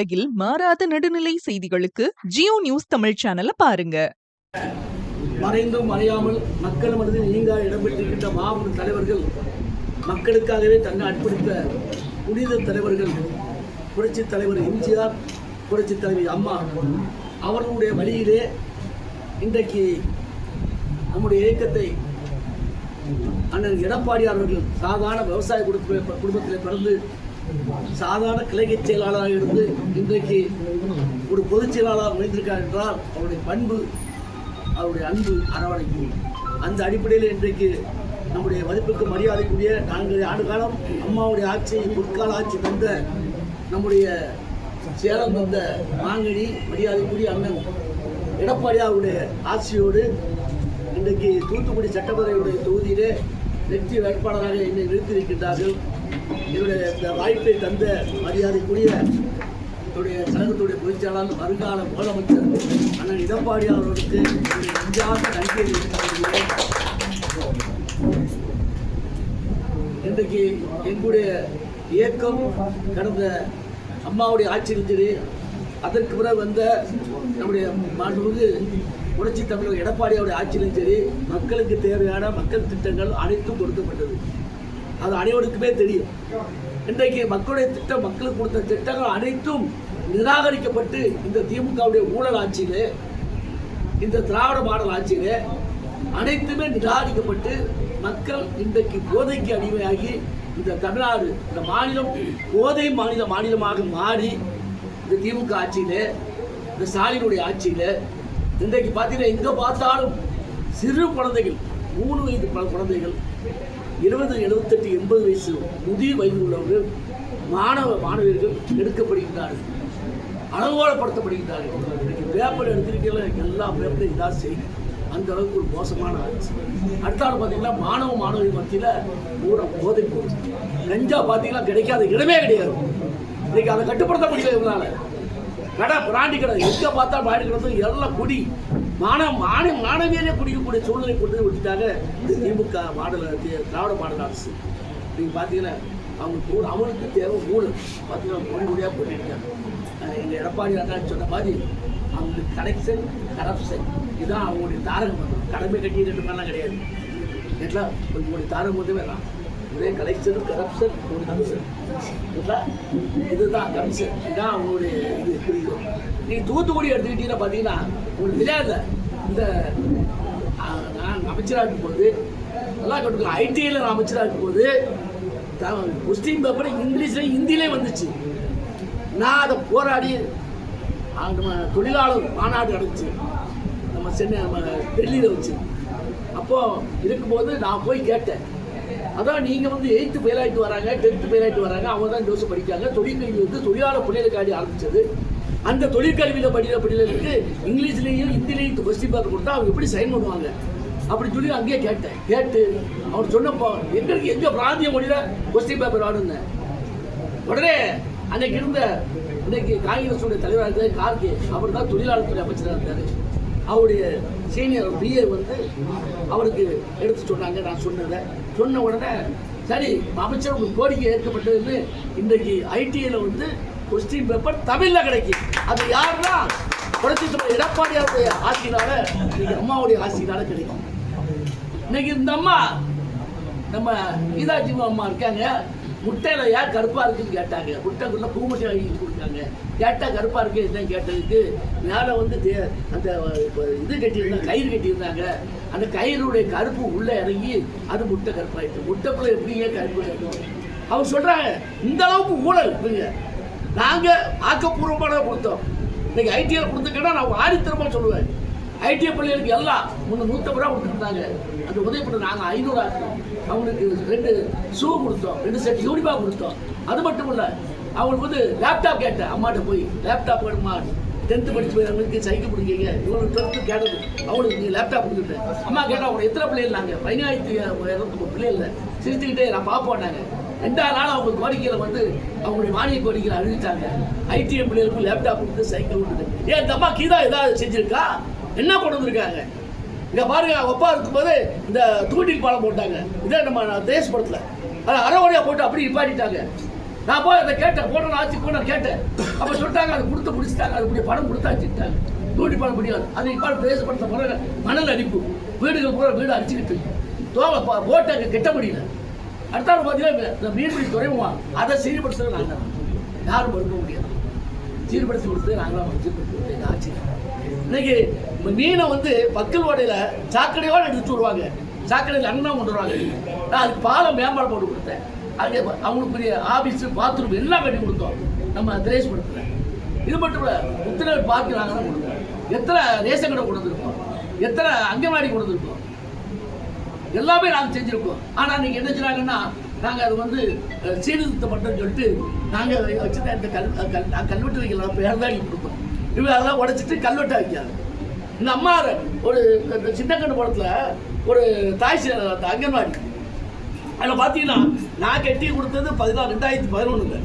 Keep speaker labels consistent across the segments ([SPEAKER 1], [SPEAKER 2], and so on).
[SPEAKER 1] உலகில் மாறாத நடுநிலை செய்திகளுக்கு ஜியோ நியூஸ் தமிழ் சேனலை பாருங்க.
[SPEAKER 2] மறைந்தும் மறையாமல் மக்கள் மனதில் நீங்கா இடம்பெற்றிருக்கின்ற மாபெரும் தலைவர்கள், மக்களுக்காகவே தன்னை அர்ப்பணித்த புனித தலைவர்கள், புரட்சித் தலைவர் எம்ஜிஆர், புரட்சித் தலைவி அம்மா அவர்களுடைய வழியிலே இன்றைக்கு நம்முடைய இயக்கத்தை அண்ணன் எடப்பாடியார் அவர்கள் சாதாரண விவசாய குடும்பத்தில் பிறந்து சாதாரண கிளைக்கை செயலாளராக இருந்து இன்றைக்கு ஒரு பொதுச் செயலாளராக அமைந்திருக்கார் என்றால் அவருடைய பண்பு, அவருடைய அன்பு, அரவணைப்பு. அந்த அடிப்படையில் இன்றைக்கு நம்முடைய மதிப்புக்கு மரியாதைக்குரிய 4 ஆண்டு காலம் அம்மாவுடைய ஆட்சி, பொற்கால ஆட்சி தந்த நம்முடைய சேலம் தந்த மாங்கனி மரியாதைக்குரிய அண்ணன் எடப்பாடியாருடைய ஆட்சியோடு இன்றைக்கு தூத்துக்குடி சட்டப்பேரவையுடைய தொகுதியிலே வெற்றி வேட்பாளராக என்னை நிறுத்தியிருக்கின்றார்கள். என்னுடைய இந்த வாய்ப்பை தந்த மரியாதைக்குரிய என்னுடைய கழகத்துடைய பொதுச்செயலாளர், வருங்கால முதலமைச்சர் அண்ணன் எடப்பாடியார் அவர்களுக்கு நெஞ்சார்ந்த நன்றியை தெரிவித்துக் இன்றைக்கு எங்களுடைய இயக்கம் கடந்த அம்மாவுடைய ஆட்சியிலும் சரி, அதற்கு பிறகு வந்த நம்முடைய மாண்புமிகு புரட்சி தமிழர் எடப்பாடியாருடைய ஆட்சியிலும் சரி, மக்களுக்கு தேவையான மக்கள் திட்டங்கள் அனைத்தும் கொடுக்கப்பட்டது. அது அனைவருக்குமே தெரியும். இன்றைக்கு மக்களுடைய திட்டம், மக்களுக்கு கொடுத்த திட்டங்கள் அனைத்தும் நிராகரிக்கப்பட்டு இந்த திமுகவுடைய ஊழல் ஆட்சியிலே, இந்த திராவிட மாடல் ஆட்சியிலே அனைத்துமே நிராகரிக்கப்பட்டு மக்கள் இன்றைக்கு போதைக்கு அடிமையாகி இந்த தமிழ்நாடு, இந்த மாநிலம் போதை மாநிலமாக மாறி இந்த திமுக ஆட்சியிலே, இந்த ஸ்டாலினுடைய ஆட்சியிலே இன்றைக்கு பார்த்தீங்கன்னா எங்கே பார்த்தாலும் சிறு குழந்தைகள், 3 வயது குழந்தைகள், 20, 78, 80 வயசு முதிர் வயது உள்ளவர்கள், மாணவியர்கள் எடுக்கப்படுகின்றார்கள், அலங்கோலப்படுத்தப்படுகின்றார்கள். இன்றைக்கு பேப்பர் எடுத்துக்கிட்டே எல்லா பேப்பரும் இதாக செய்யும். அந்த அளவுக்கு ஒரு மோசமான ஆட்சி. அடுத்த ஆள் பார்த்தீங்கன்னா மாணவிகள் மத்தியில் போதை போகுது. கஞ்சா பார்த்தீங்கன்னா கிடைக்காத இடமே கிடையாது. இன்றைக்கி அதை கட்டுப்படுத்த முடியல இவங்களால. கடை, பிராண்டி கடை, எங்கே பார்த்தா பிராண்டி கடை எல்லாம் குடி, மாணவியரே குடிக்கக்கூடிய சூழ்நிலை கொண்டு விட்டுட்டாங்க இந்த திமுக மாடல், திராவிட மாடல் அரசு. நீங்கள் பார்த்தீங்கன்னா அவங்களுக்கு தேவை ஊழல். பார்த்தீங்கன்னா பொடியாக போட்டிருக்காங்க. எங்கள் எடப்பாடி அண்ணான்னு சொன்ன மாதிரி அவங்களுக்கு கனெக்ஷன், கரப்ஷன், இதுதான் அவங்களுடைய தாரகம். கடமை கட்டி 2 பேர்லாம் கிடையாது. எல்லாம் உங்களுடைய தாரகம் வந்து வேணாம். ஒரே கலெக்ஷன், கரப்ஷன், ஒரு கமிஷன், இதுதான் கமிஷன். இதுதான் அவங்களுடைய இது புரியும். நீங்கள் தூத்துக்குடி எடுத்துக்கிட்டீங்கன்னா பார்த்தீங்கன்னா உங்களுக்கு தெரியாது. இந்த நான் அமைச்சராக இருக்கும்போது நல்லா கட்டுக்கோ, ஐடிஐயில் நான் அமைச்சராக இருக்கும்போது கொஸ்டின் பேப்பர் இங்கிலீஷ்லேயும் ஹிந்திலேயும் வந்துச்சு. நான் அதை போராடி நம்ம தொழிலாளர் மாநாடு நடந்துச்சு நம்ம சென்னை, நம்ம டெல்லியில் வச்சு. அப்போது இருக்கும்போது நான் போய் கேட்டேன், அதான் நீங்கள் வந்து 8th ஃபெயில் ஆகிட்டு வராங்க, 10th ஃபெயில் ஆகிட்டு வராங்க, அவங்க தான் ஜோசப் படிக்காங்க. தொழிற்கல்வி வந்து தொழிலாளர் பிள்ளைகளுக்காண்டி ஆரம்பித்தது. அந்த தொழிற்கல்வியில் படிக்கிற பிள்ளைகளுக்கு இங்கிலீஷ்லேயும் ஹிந்திலையும் கொஸ்டின் பேப்பர் கொடுத்தா அவங்க எப்படி சைன் பண்ணுவாங்க அப்படின்னு சொல்லி அங்கேயே கேட்டு அவர் சொன்னப்போ எங்களுக்கு எங்கள் பிராந்திய மொழியில் கொஸ்டின் பேப்பர் வேணும்னு உடனே அன்னைக்கு இருந்த இன்னைக்கு காங்கிரஸுடைய தலைவராக இருந்தார் கார்கே, அவர் தான் தொழிலாளர் துறை அமைச்சராக இருந்தார். அவருடைய சீனியர் பிஏ வந்து அவருக்கு எடுத்து சொன்னாங்க. நான் சொன்ன உடனே சரி அமைச்சர் உங்களுக்கு கோரிக்கை ஏற்கப்பட்டதுன்னு இன்றைக்கு ஐடிஐயில் வந்து கொஸ்டின் பேப்பர் தமிழில் கிடைக்கும். அது யாருன்னா புரட்சி தலைவர் எடப்பாடியாருடைய ஆட்சியினால, இன்னைக்கு அம்மாவுடைய ஆட்சியினால கிடைக்கும். இன்னைக்கு இந்த அம்மா, நம்ம கீதாஜி அம்மா இருக்காங்க, முட்டையில் ஏன் கருப்பாக இருக்குன்னு கேட்டாங்க. முட்டைக்குள்ள பூமுட்டை வாங்கி கொடுத்தாங்க. கேட்டால் கருப்பாக இருக்கு என்னன்னு கேட்டதுக்கு மேலே வந்து அந்த இது கட்டியிருந்தாங்க, கயிறு கட்டியிருந்தாங்க. அந்த கயிறுடைய கருப்பு உள்ளே இறங்கி அது முட்டை கருப்பாயிட்டு. முட்டைக்குள்ள எப்படிங்க கருப்பு இருக்கும்? அவங்க சொல்கிறாங்க இந்த அளவுக்கு ஊழல் இருக்குங்க. நாங்கள் ஆக்கப்பூர்வமான கொடுத்தோம். இன்னைக்கு ஐடிஐ கொடுத்துக்கிட்டா நான் ஆடித்தரமாக சொல்லுவேன். ஐடிஐ பள்ளிகளுக்கு எல்லாம் 150 ரூபா கொடுத்துருந்தாங்க. அந்த உதவி பண்ண நாங்கள் 500 ஆக்கணும். அவங்களுக்கு 2 ஷூ கொடுத்தோம், 2 செட் யூனிஃபார்ம் கொடுத்தோம். அது மட்டும் இல்லை, அவங்களுக்கு வந்து லேப்டாப் கேட்டேன். அம்மாட்ட போய் லேப்டாப் வேணுமா, 10th படிச்சு போய் சைக்கிள் பிடிக்கிங்க, இவங்களுக்கு 12th கேட்டது, அவங்களுக்கு நீங்கள் லேப்டாப் கொடுத்துட்டேன். அம்மா கேட்டால் அவங்க எத்தனை பிள்ளைகள்? நாங்கள் 15,200 பிள்ளைகள். சிரிச்சுக்கிட்டே நான் பார்ப்போம்னாங்க. 2ஆவது நாள் அவங்க கோரிக்கையில் வந்து அவங்களுடைய மானிய கோரிக்கையில் அறிவித்தாங்க. ஐடிஐ பிள்ளைகளுக்கும் லேப்டாப் கொடுத்து சைக்கிள் கொடுத்துட்டு. ஏன் இந்த அம்மா கீதா ஏதாவது செஞ்சுருக்கா? என்ன கொண்டு வந்திருக்காங்க? இங்கே பாருங்க, ஒப்பா இருக்கும்போது இந்த தூண்டில் பாலம் போட்டாங்க. இதே நம்ம தேச படத்தில் அதை அரைவடையாக போட்டு அப்படி நிப்பாட்டிட்டாங்க. நான் போய் அதை கேட்டேன், போட்டோ ஆட்சி கூட கேட்டேன். அப்போ சொல்லிட்டாங்க அது கொடுத்து முடிச்சுட்டாங்க, அதுக்குரிய பணம் கொடுத்தாச்சுட்டாங்க. நூற்றி பணம் முடியாது. அது இப்போ பேசப்படுத்த பிறகு மணல் அடிப்பு, வீடுகள் பூரா வீடு அடிச்சுக்கிட்டு போட்டை கெட்ட முடியல. அடுத்தாலும் பார்த்தீங்கன்னா இந்த மீன்பிடி துறைமுகம் அதை சீர்படுத்துறது நாங்கள் தான், யாரும் மறுக்க முடியாது. சீர்படுத்தி கொடுத்து நாங்களாம் சீர்படுத்தி கொடுத்து எங்கள் ஆட்சி. இன்னைக்கு மீனை வந்து பக்கல் ஓடையில் சாக்கடையோடு எடுத்துட்டு வருவாங்க, சாக்கடையில் அண்ணா கொண்டு வருவாங்க. நான் அதுக்கு பாலம் மேம்பாடு போட்டு கொடுத்தேன். அங்கே அவங்களுக்குரிய ஆஃபீஸு பாத்ரூம் எல்லாம் கட்டி கொடுத்தோம் நம்ம திரேஷ் படத்தில். இது மட்டும் இல்லை, உத்தரவு பார்க்க நாங்கள் தான் கொடுத்தோம். எத்தனை ரேஷன் கடை கொண்டு வந்திருக்கோம், எத்தனை அங்கன்வாடி கொண்டு வந்திருக்கோம், எல்லாமே நாங்கள் செஞ்சுருக்கோம். ஆனால் நீங்கள் என்ன சொன்னாங்கன்னா நாங்கள் அது வந்து சீர்திருத்தம் பண்ணுறோன்னு சொல்லிட்டு நாங்கள் வச்சுருந்த இந்த கல்வெட்டு வைக்கலாம் பேர் தான் கொடுப்போம். இவங்க அதெல்லாம் உடைச்சிட்டு கல்வெட்டை வைக்காது. இந்த அம்மா ஒரு சின்னக்கண்ணு படத்தில் ஒரு தாய் அந்த அங்கன்வாடி அதில் பார்த்தீங்கன்னா நான் கட்டி கொடுத்தது 2011.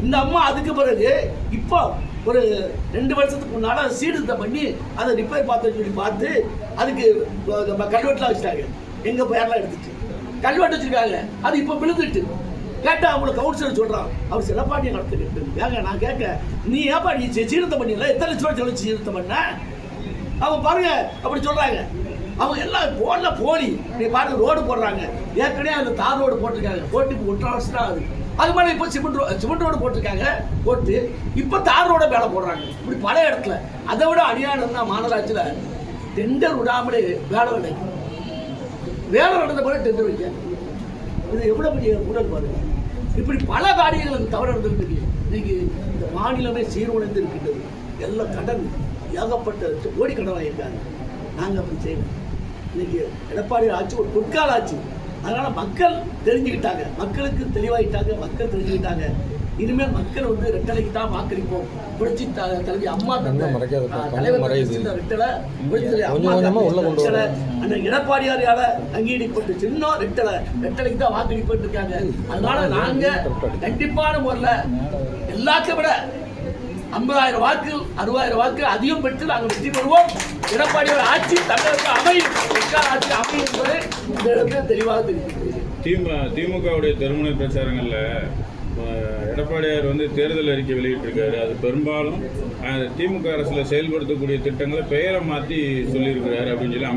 [SPEAKER 2] இந்த அம்மா அதுக்கு பிறகு இப்போ ஒரு 2 வருஷத்துக்கு முன்னால் சீர்திருத்தம் பண்ணி அதை ரிப்பேர் பார்த்து அதுக்கு கல்வெட்டுலாம் வச்சுட்டாங்க. எங்கள் பேரெலாம் எடுத்துட்டு கல்வெட்டு வச்சுருக்காங்க. அது இப்போ விழுந்துட்டு கேட்டால் அவங்களுக்கு கவுன்சிலர் சொல்கிறான், அவர் சிறப்பாண்டியை நடத்துக்கிட்டு ஏங்க. நான் கேட்க, நீ ஏப்பா நீ சீர்திருத்தம் பண்ணிடல, எத்தனை லட்சம் ரூபாய் செலவு சீர்திருத்தம் பண்ண? அவங்க பாருங்க அப்படி சொல்கிறாங்க. அவங்க எல்லாம் போலி. நீ பாருங்க ரோடு போடுறாங்க, ஏற்கனவே அந்த தார் ரோடு போட்டிருக்காங்க, போட்டு இப்போ 1.5 வருஷம் தான் ஆகுது. அது மாதிரி இப்போ சிமெண்ட் ரோடு போட்டிருக்காங்க, போட்டு இப்போ தார் ரோட வேலை போடுறாங்க. இப்படி பல இடத்துல. அதை விட அநியாயம் தான் மாநகராட்சியில் டெண்டர் விடாமலே வேலை நடந்த போல டெண்டர் வைக்க. இது எவ்வளோ பெரிய ஊழல் பாருங்க. இப்படி பல காரியங்களுக்கு தவறு நடந்துருக்கு. இன்னைக்கு இந்த மாநிலமே சீர்குலைந்து இருக்கின்றது. எல்லாம் கடன், ஏகப்பட்ட கோடி கடன் வாங்கியிருக்காங்க. நாங்கள் அப்படி செய்யணும். இன்னைக்கு எடப்பாடி ஆட்சி ஒரு பொற்கால ஆட்சி. அதனால் மக்கள் தெரிஞ்சுக்கிட்டாங்க, மக்களுக்கு தெளிவாகிட்டாங்க, மக்கள் தெரிஞ்சுக்கிட்டாங்க. இனிமேல் மக்கள் வந்து ரெட்டலைக்கு தான் வாக்களிப்போம். புரட்சி தலைவி அம்மா தலைவர் ரெட்டலை, அந்த எடப்பாடியாரியால அங்கீகரிக்கப்பட்டு சின்ன ரெட்டலைக்கு தான் வாக்களிப்பட்டு இருக்காங்க. அதனால நாங்க கண்டிப்பான முறையில் எல்லாத்தையும் விட 50,000 வாக்கு 60,000 வாக்கு அதிகம் பெற்று நாங்கள் வெற்றி பெறுவோம். எடப்பாடியோட ஆட்சி தமிழக அமையும், ஆட்சி அமையும் என்பதை இந்த இடத்துல தெளிவாக தெரிவிக்கிறது.
[SPEAKER 3] திமுகவுடைய தெருமுனை பிரச்சாரங்கள்ல எடப்பாடியார் வந்து தேர்தல் அறிக்கை வெளியிட்டிருக்காரு. அது பெரும்பாலும் திமுக அரசுல செயல்படுத்தக்கூடிய திட்டங்களை பெயரை மாற்றி சொல்லியிருக்கிறாரு அப்படின்னு சொல்லி